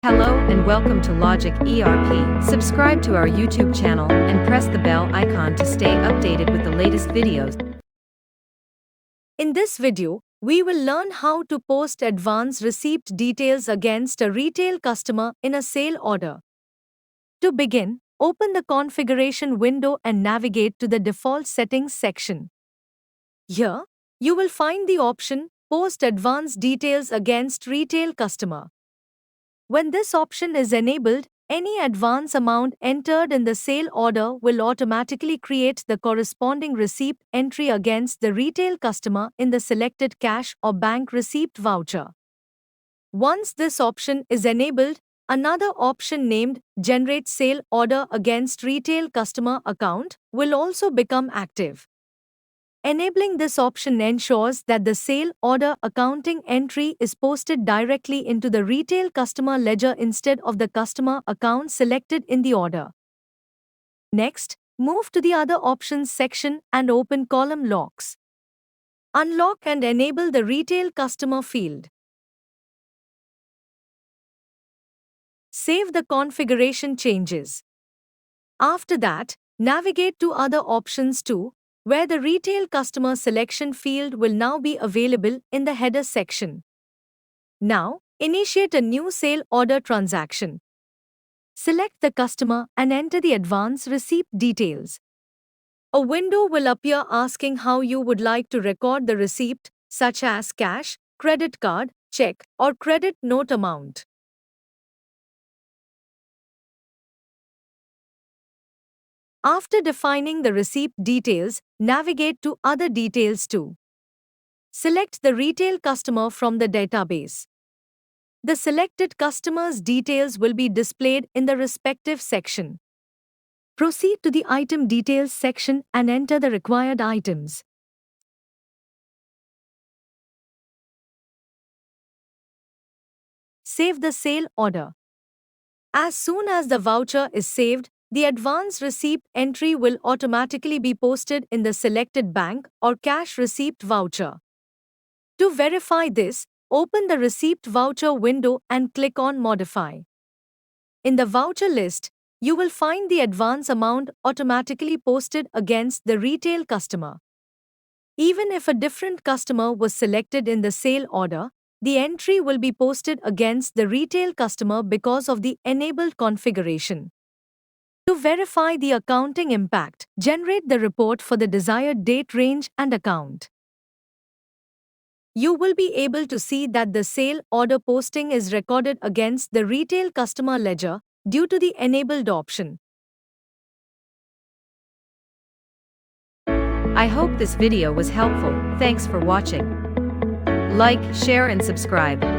Hello and welcome to Logic ERP. Subscribe to our YouTube channel and press the bell icon to stay updated with the latest videos. In this video, we will learn how to post advance receipt details against a retail customer in a sale order. To begin, open the configuration window and navigate to the default settings section. Here, you will find the option Post Advance Details Against Retail Customer. When this option is enabled, any advance amount entered in the sale order will automatically create the corresponding receipt entry against the retail customer in the selected cash or bank receipt voucher. Once this option is enabled, another option named Generate Sale Order Against Retail Customer Account will also become active. Enabling this option ensures that the sale order accounting entry is posted directly into the retail customer ledger instead of the customer account selected in the order. Next, move to the Other Options section and open Column Locks. Unlock and enable the Retail Customer field. Save the configuration changes. After that, navigate to Other Options too, where the Retail Customer Selection field will now be available in the header section. Now, initiate a new sale order transaction. Select the customer and enter the advance receipt details. A window will appear asking how you would like to record the receipt, such as cash, credit card, check, or credit note amount. After defining the receipt details, navigate to Other Details too. Select the retail customer from the database. The selected customer's details will be displayed in the respective section. Proceed to the Item Details section and enter the required items. Save the sale order. As soon as the voucher is saved, the advance receipt entry will automatically be posted in the selected bank or cash receipt voucher. To verify this, open the receipt voucher window and click on Modify. In the voucher list, you will find the advance amount automatically posted against the retail customer. Even if a different customer was selected in the sale order, the entry will be posted against the retail customer because of the enabled configuration. To verify the accounting impact, generate the report for the desired date range and account. You will be able to see that the sale order posting is recorded against the retail customer ledger due to the enabled option. I hope this video was helpful. Thanks for watching. Like, share and subscribe.